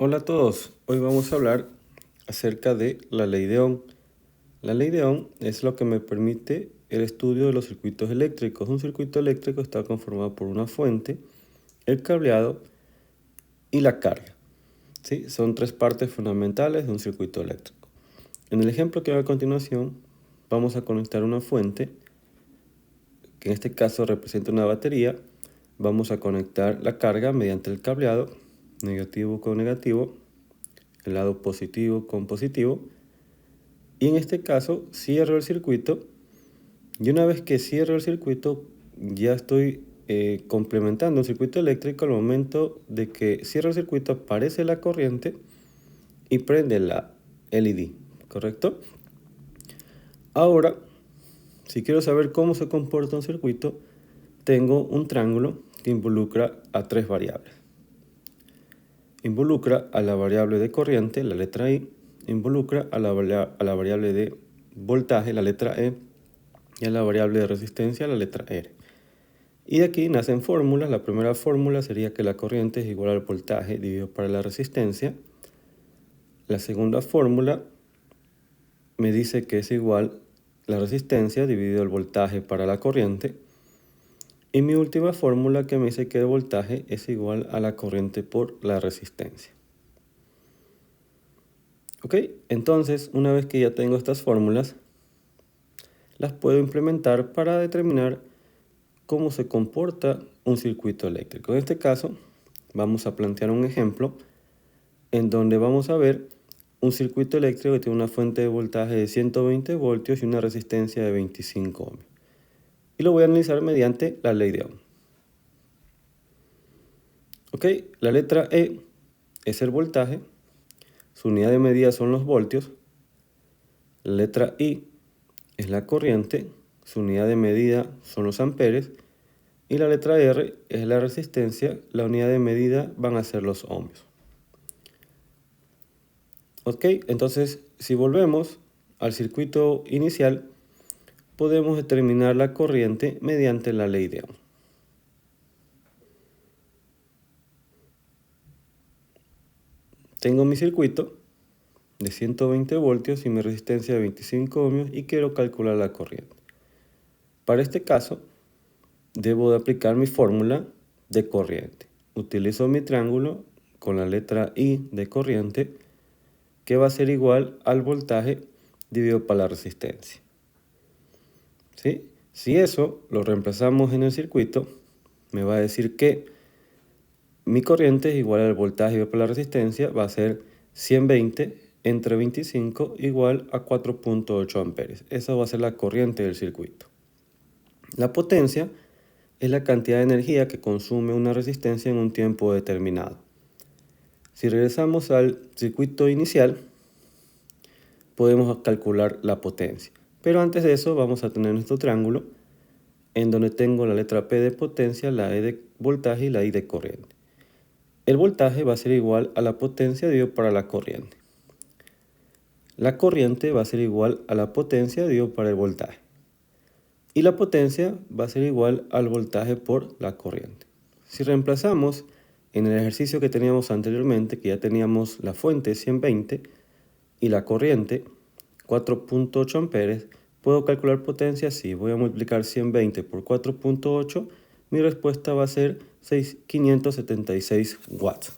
Hola a todos, hoy vamos a hablar acerca de la ley de Ohm. La ley de Ohm es lo que me permite el estudio de los circuitos eléctricos. Un circuito eléctrico está conformado por una fuente, el cableado y la carga. ¿Sí? Son tres partes fundamentales de un circuito eléctrico. En el ejemplo que va a continuación, vamos a conectar una fuente, que en este caso representa una batería. Vamos a conectar la carga mediante el cableado, negativo con negativo, el lado positivo con positivo, y en este caso cierro el circuito, y una vez que cierro el circuito ya estoy complementando el circuito eléctrico. Al momento de que cierro el circuito aparece la corriente y prende la LED, ¿correcto? Ahora, si quiero saber cómo se comporta un circuito, tengo un triángulo que involucra a tres variables. Involucra a la variable de corriente, la letra I, involucra a la variable de voltaje, la letra E, y a la variable de resistencia, la letra R. Y de aquí nacen fórmulas. La primera fórmula sería que la corriente es igual al voltaje dividido por la resistencia. La segunda fórmula me dice que es igual la resistencia dividido el voltaje para la corriente. Y mi última fórmula que me dice que el voltaje es igual a la corriente por la resistencia. Ok, entonces una vez que ya tengo estas fórmulas, las puedo implementar para determinar cómo se comporta un circuito eléctrico. En este caso, vamos a plantear un ejemplo en donde vamos a ver un circuito eléctrico que tiene una fuente de voltaje de 120 voltios y una resistencia de 25 ohms. Y lo voy a analizar mediante la ley de Ohm. Ok, la letra E es el voltaje, su unidad de medida son los voltios. La letra I es la corriente, su unidad de medida son los amperes. Y la letra R es la resistencia, la unidad de medida van a ser los ohmios. Ok, entonces si volvemos al circuito inicial, podemos determinar la corriente mediante la ley de Ohm. Tengo mi circuito de 120 voltios y mi resistencia de 25 ohmios y quiero calcular la corriente. Para este caso, debo de aplicar mi fórmula de corriente. Utilizo mi triángulo con la letra I de corriente, que va a ser igual al voltaje dividido por la resistencia. ¿Sí? Si eso lo reemplazamos en el circuito, me va a decir que mi corriente es igual al voltaje dividido por la resistencia, va a ser 120 entre 25 igual a 4.8 amperes. Esa va a ser la corriente del circuito. La potencia es la cantidad de energía que consume una resistencia en un tiempo determinado. Si regresamos al circuito inicial, podemos calcular la potencia. Pero antes de eso vamos a tener nuestro triángulo en donde tengo la letra P de potencia, la E de voltaje y la I de corriente. El voltaje va a ser igual a la potencia dividido por la corriente. La corriente va a ser igual a la potencia dividido por el voltaje. Y la potencia va a ser igual al voltaje por la corriente. Si reemplazamos en el ejercicio que teníamos anteriormente, que ya teníamos la fuente 120 y la corriente 4.8 amperes, puedo calcular potencia así. Voy a multiplicar 120 por 4.8. Mi respuesta va a ser 576 watts.